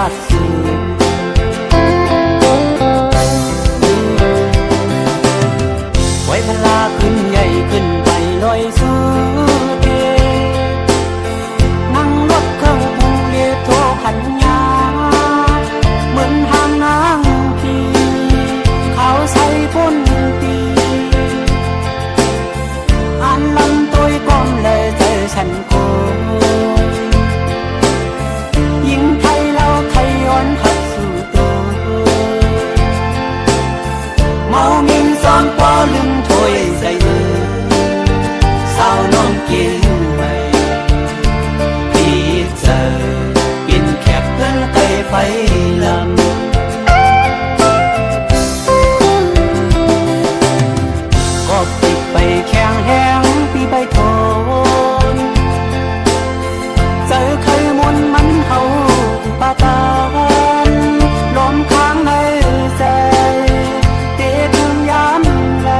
าดสูไว้พลาขึ้นใหญ่ขึ้นไปลอยสูเทนั่งรถเครื่องปรุงเรียโทรขันยาเหมือนทางนางพีเขาใส่พ้นตีอันลำตัวก้มเลยเจอฉันโกยิงไทยเราไทยย้อนหักสู่ตัวเมามินซ้อนปอลึงถ้วยใส่มือสาวน้องกินไว้พี่เจอกินแคบเพื่อนไก่ไฟลำก็ติดไปแข็งแห้งพี่ไปโทนเจอเคยมนมันเฮาปาตานลมค้างในใจเตะถึงยามแล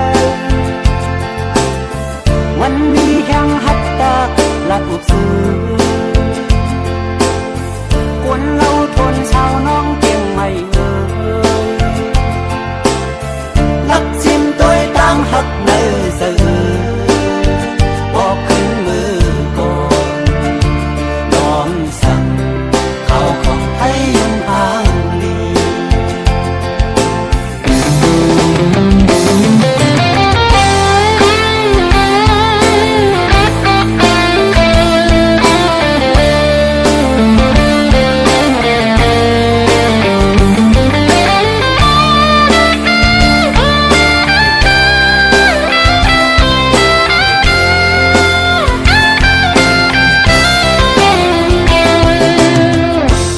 วันนี้แห่งหัตตาลัดอุบซื้อกวนเราทนชาวน้องเก่งไม่เอ่ยลักชิมตัวตั้งหักในสื่อบอกขึ้นมือก่อนน้องสั่งเขาของไทยยังห่างลี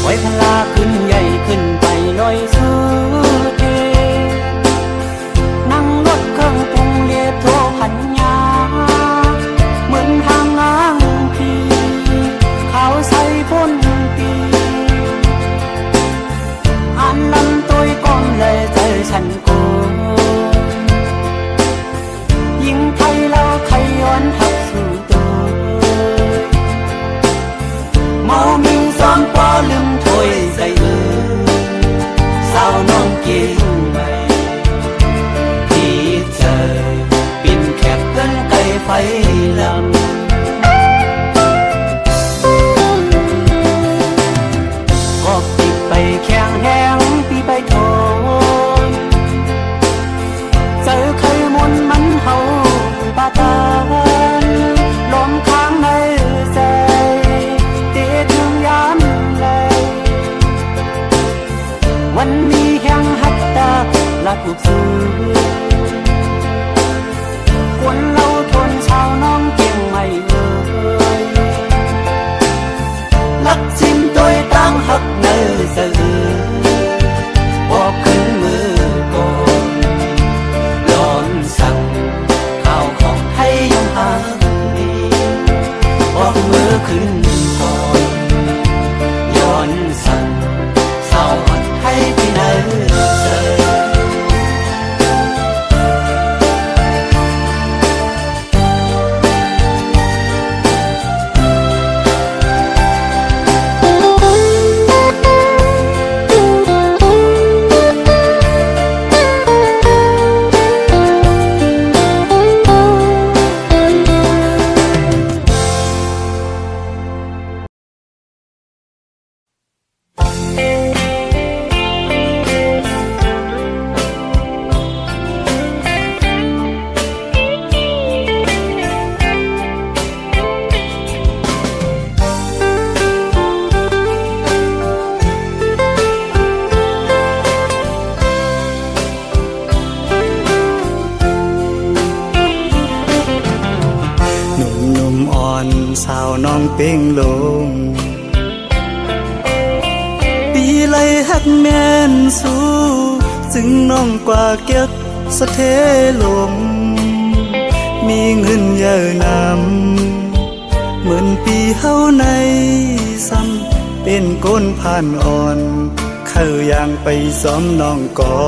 ไว้พลาขึ้นใหญ่ขึ้นไปลอยสูเทนั่งรถเครื่องปรุงเรียโทรพันยาเหมือนทางนางพีเขาใส่พ้นตีอันลำตัวก้มเลยเจอฉันโกยิงไทยเราไทยย้อนหักสู่ตัวเมามิงซ้อนปอลึงถ้วยใส่มือสาวน้องกินไว้พี่เจอปิ่นแคบเพื่อนไก่ไฟลำก็ติดไปแข็งแห้งพี่ไปโทนเจอเคยมนมันเฮาปาตานลมค้างในใจเตะถึงยามแลวันนี้แห่งหัตตาลัดอุบซื้อกวนเราทนชาวน้องเก่งไม่เอ่ยลักชิมตัวตั้งหักในสื่อบอกขึ้นมือก่อนย้อนสั่งข้าวของไทยยังห่างลีบอกมือขึ้นก่อนย้อนสั่งสาวอ่อนไทยที่ไหนเจอสาวน้องเป่งลงปีไลหักแม่นสู้จึงน้องกว่าเก็บสะเทลมมีเงินเยอะนำเหมือนปีเฮาในซ้ำเป็นก้นผ่านอ่อนเข้าย่างไปซ้อมน้องก่อ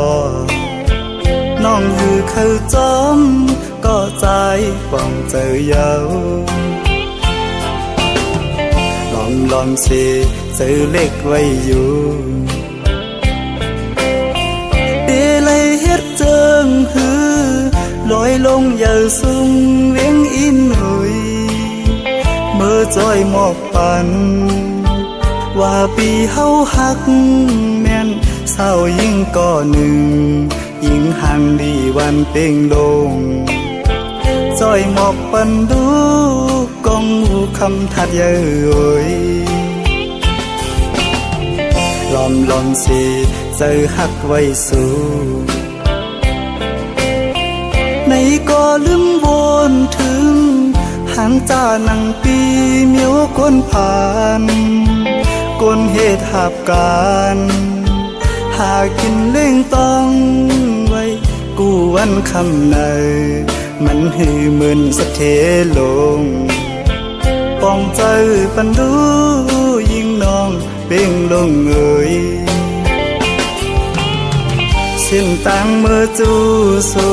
น้องหือเข้าจอมก็ใจป้องเจอเยาลองสิ ซื้อเล็กไว้อยู่เดลัยเฮ็ดเจิงหือลอยลงอย่าสุ่มเวียงอินหุยเมื่อจอยหมอกปันว่าปีเฮาหักแม่นเศร้ายิ่งก่อหนึ่งยิ่งห่างดีวันเป่งลงจอยหมอกปันดูกองหูคำทัดเย้ยลอมสิเจอหักไว้สู่ในก็ลืมวนถึงหันจ่านังปีเมียวก้นผ่านก้นเหตุหับการหากินเล่งต้องไว้กูวันคำในมันหือมึนสะเทลงปองใจปันดูยิ่งน้องเป่งลงเอ่ยเส้นต่างเมื่อจูสู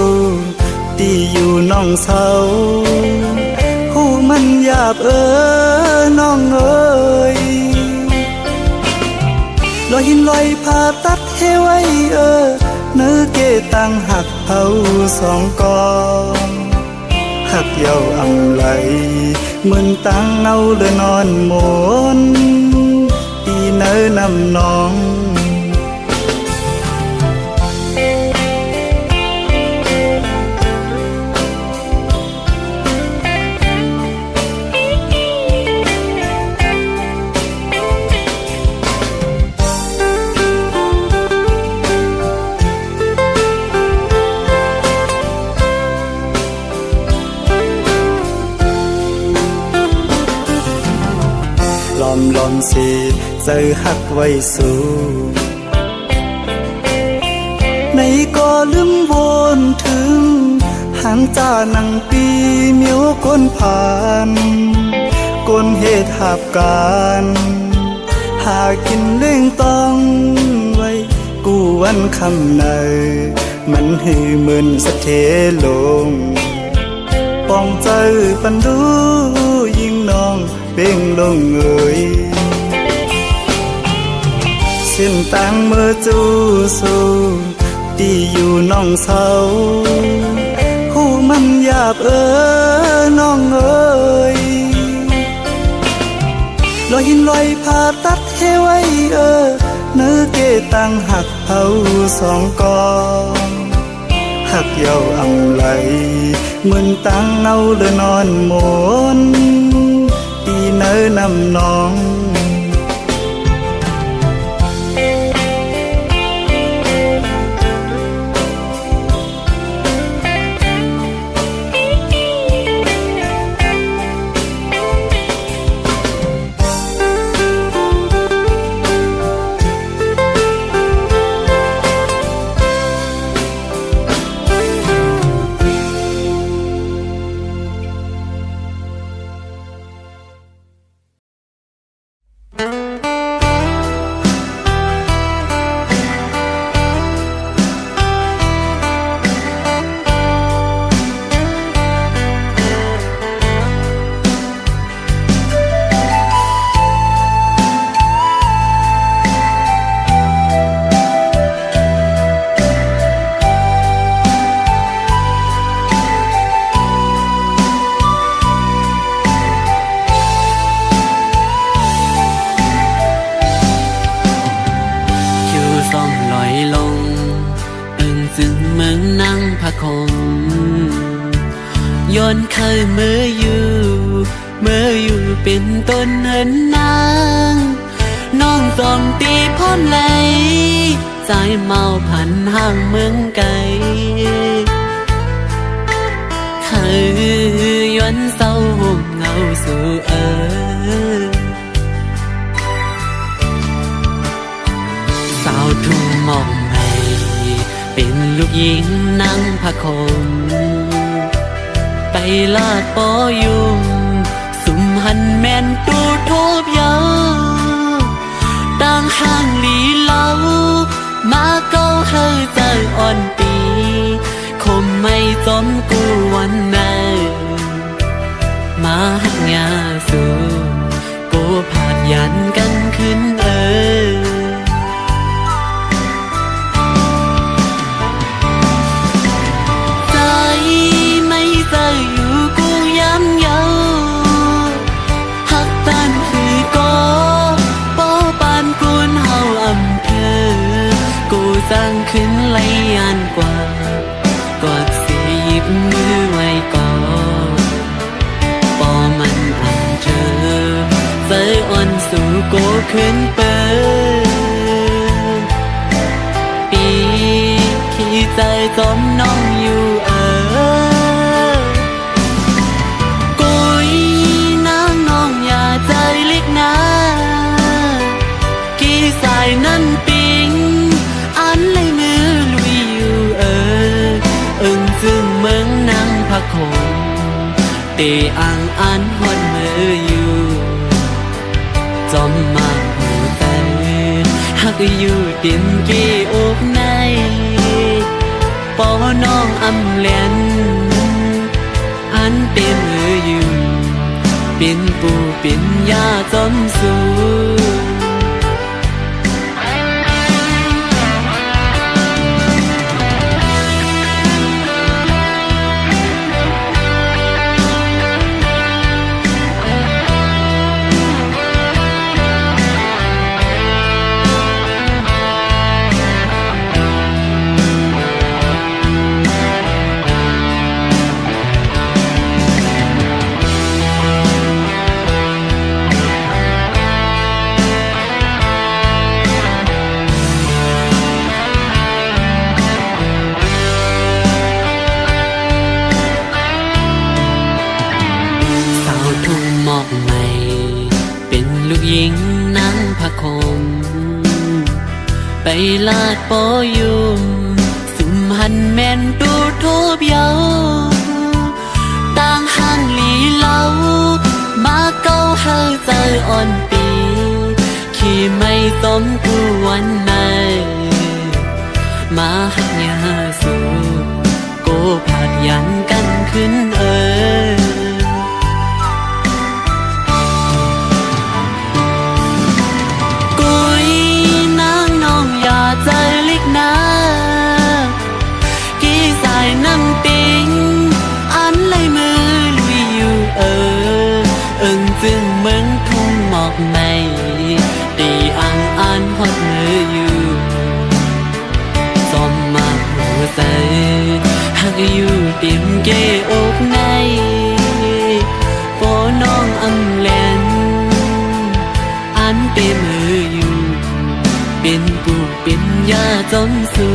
ตีอยู่น้องเศร้าหูมันหยาบน้องเอ่ยลอยหินลอยผ่าตัดให้ไว้เนื้อเกตังหักเผาสองกองหักเยาอำไหลเหมือนตังเอาเลยนอนหมนตีเนื้อนำน้องลอมสิเจอหักไว้สู่ในก็ลืมวนถึงหันจ่านังปีเมียวก้นผ่านก้นเหตุหับการหากินเล่งต้องไว้กูวันคำในมันหือมึนสะเทลงปองใจปันดูยิ่งน้องเป่งลงเอ่ยเส้นต่างเมื่อจูสูตีอยู่น้องเศร้าหูมันหยาบน้องเอ่ยลอยหินลอยผ่าตัดให้ไว้เนื้อเกตังหักเผาสองกองหักเยาอำไหลเหมือนตังเอาเลยนอนหมนตีเนื้อนำน้องย้อนเคยเมื่ออยู่เป็นต้นเหินนางน้องต้องตีพ้นไหลใจเมาพันห่างเมืองไกลเคยย้อนเศร้าห่มเงาสู่สาวทุ่งมองให้เป็นลูกหญิงนั่งพะคมไปลาดปอยุงสุมหันแม่นตูโทบยาต่างห่างลีเล่ามาเก้าเฮอใจอ่อนปีคมไม่จอมกูวันไหนมาหักงาสู่กูผาดยันกันขึ้น สู่โกขึ้นเปิดปีขี้ใจจมน้องอยู่กุยนางน้องอย่าใจลิกนะกี่สายนั้นปิงอันเลยมือลุยอยู่อึ้งจึงเมืองนางพักคงเตอ่างอันหอนมืออยู่จอมมาหูแต่หักอยู่ดินกี่อกในปอน้องอำเลียนอันเป็นมืออยู่เป็นปูเป็นยาจอมสูหญิงนั่งผ้าคมไปลาดปอยุมสุมหันแม่นดูทูบเยาต่างห่างหลีเล่ามาเก้าเฮาใจอ่อนปีขี่ไม่สมกูวันไหนมาหักยาสูโกผาดยันกันขึ้นใจลิกนะกี่สายน้ำปิงอันเลยมือลุยอยู่อึ้งจึงเมืองทุ่งหมอกในตีอังอันหดมืออยู่จอมมาหัวใจหักอยู่ติมเกอกในปอน้องอำเล่นอันเปมืออยู่เป็นปูเป็นยาจอมสู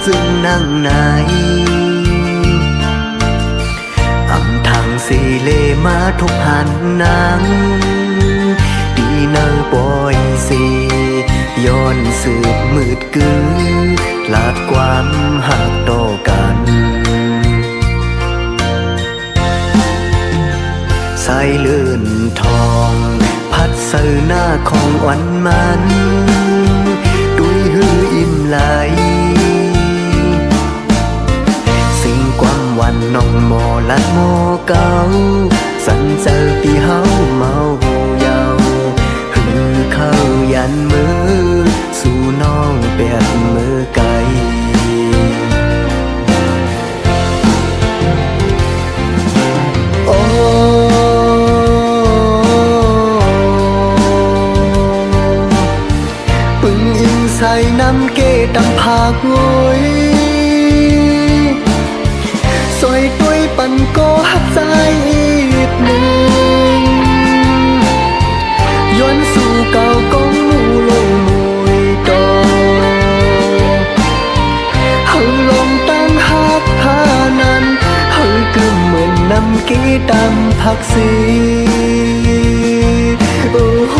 จึงนั่งไหนอำทางสีเลมาทุกหันนางดีนางปอยสีย้อนสืบมืดกึงลาดความหักต่อกันสายเลื่อนทองพัดเสือหน้าของวันมันดุยหืออิ่มไหลความวันน้องมอลัดมอเก่าสันเจอปีเฮาเมาเยาหือเข้ายันมือสู่น้องเปียดมือไกลโอ้ปึงอิงใส่น้ำเกตำผากงวยซอยตุ้ยปันก็หักใจอีกหนึ่งย้อนสู่เก่ากองมูลงมวยต่อเฮาลงตั้งหักหานั้นเฮาก็เหมือนน้ำกีตำผักสีโอ้โห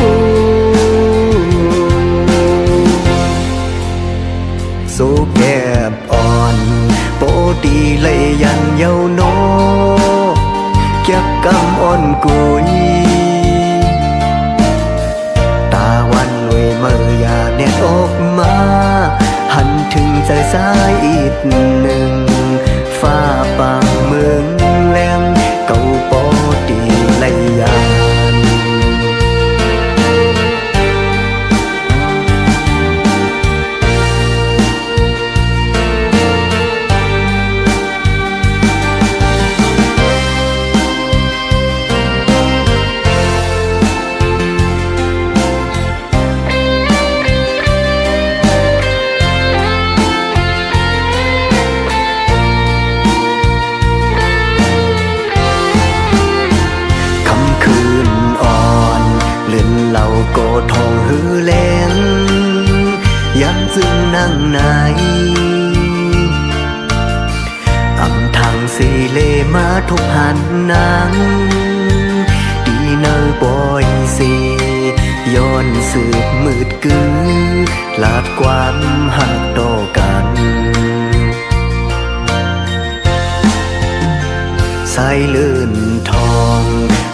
số kẹp on bố đi lấy dàn nhau nó chắc cam on cuối taวันรวยเมื่อยาแดดออกมาหันถึงใจสายอีกหนึ่งฟ้าปางเมืองแหลมเก่าปอดีไหลยานเราโกทองหือแลงย้ำจึงนั่งไหนอำทางสีเลมาทุกหันนางดีเนอร์บอยสีย้อนสืบมืดกือลาดความหักต่อกันสายลื่นทอง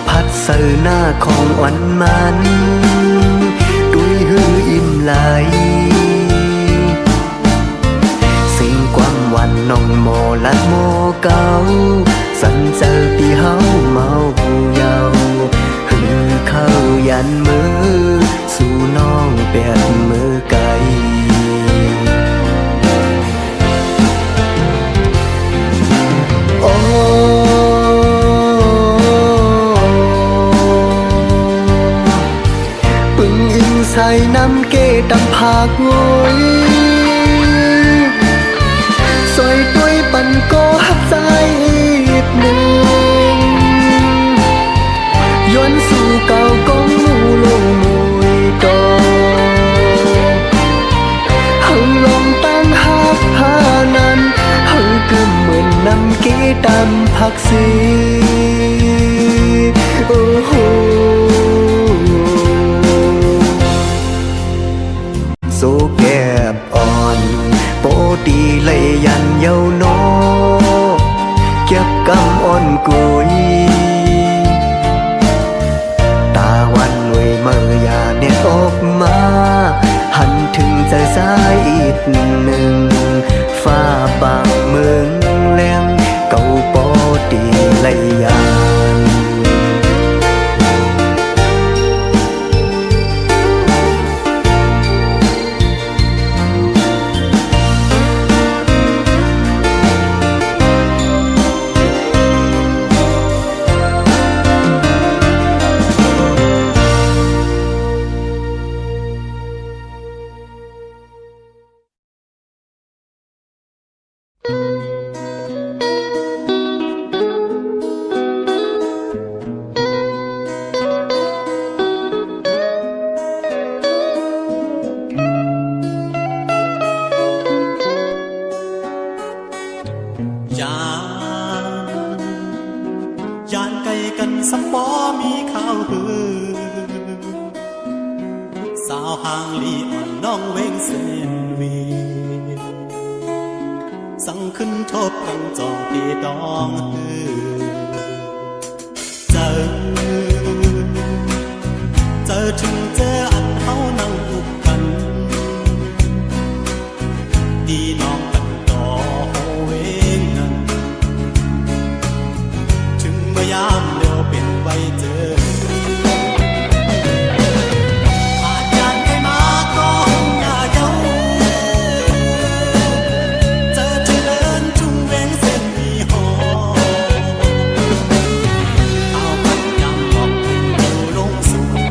พัดเสือหน้าของอ่อนมันดุยหืออิ่มไหลสิ่งความวันน้องโมลัดโมเก่าสันเจอปีเฮาเมาผู้เยาหือเข้ายันมือสู่น้องแปดมือไกลโอ้ใส่น้ำเกตำผากงอยสวยตัวปันโกหักใจอีกหนึ่งย้อนสู่เก่ากองมูลงมวยดอกหังลองตั้งหักหานั้นหังกึมเหมือนน้ำเกตำผักสีโอ้โหsố kẹp on bố đi lấy dàn nhau nó chắc cam on cuối taวันรวยเมื่อยาแดดออกมาหันถึงใจสายอีกหนึ่งฟ้าปางเมืองแหลมเก่าปอดีไหลยานสมบ่มีข่าวหือสาวห่างลีอ่อนน้องเวงเส้นวีสั่งขึ้นทบกันจองตีดองหือเจอถึงเจออันเฮานั่งอุบกันดีน้องกันต่อเวงนั้นถึงเมื่อยามเป็นไว้เจอขาดยานไปมาก็อย่าเย้าเจอที่เดินจุงเวงเส้นมีหอเอาพันยำบอกอยู่ลงสวน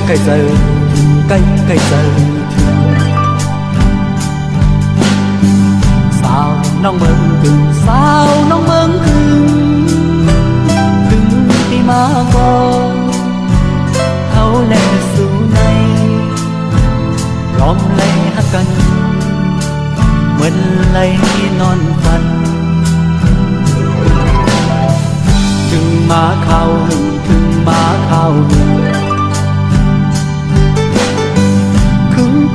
cây giờ cây giờ sao nong mừng cưng sao nong mừng cưng đi má con thấu lệ su này rõm lấy hát cần mình lấy non phần cưng má khao cưng má khao cưng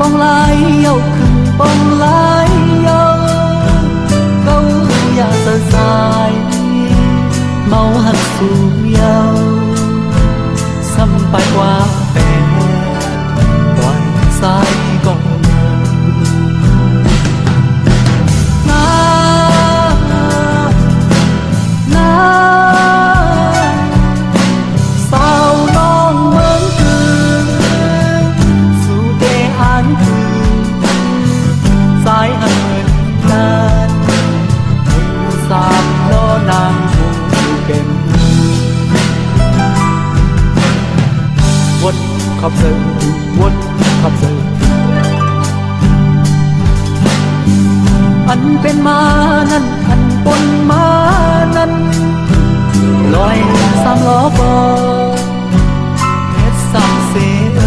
bóng lái yêu cưng bóng lái yêu câu ya sơ sai mau hắt su yêu sampai qua bè ngoài sai con khắp giờ muốn khắp giờ anhเป็นมานั้นอันปนมานั้นลอยสามล้อปอเฮ็ดสักเสีย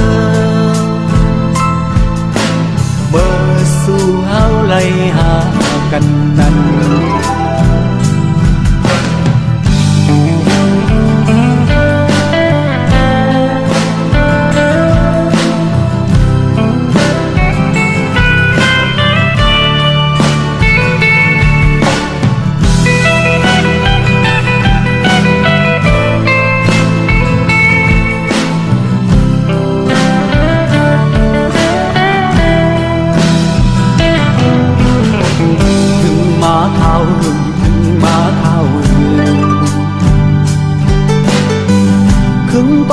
เมื่อสู่เฮาไล่หากันนั้น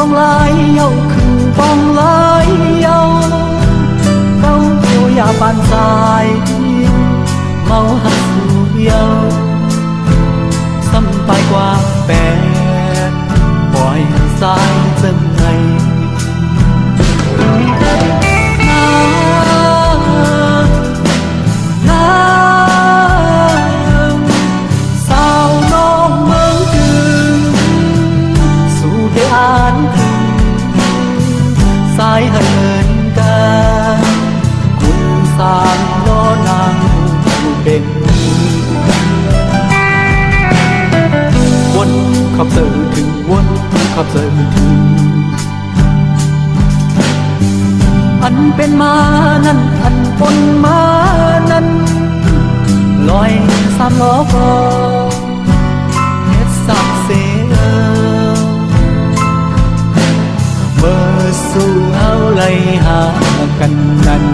bóng lái yêu khừng bóng lái yêu câu yêu ya bàn dài mau hát su yêu sampai qua bè ngoài sai dần ngày sai hơn ca cùng sang lo nàng bên quân khắp giờถึงquân khắp giờถึงอันเป็นมานั้นอันปนมานั้นลอยสามล้อก็เฮ็ดสักเสียเมื่อสู่เฮาไล่หากันนั้น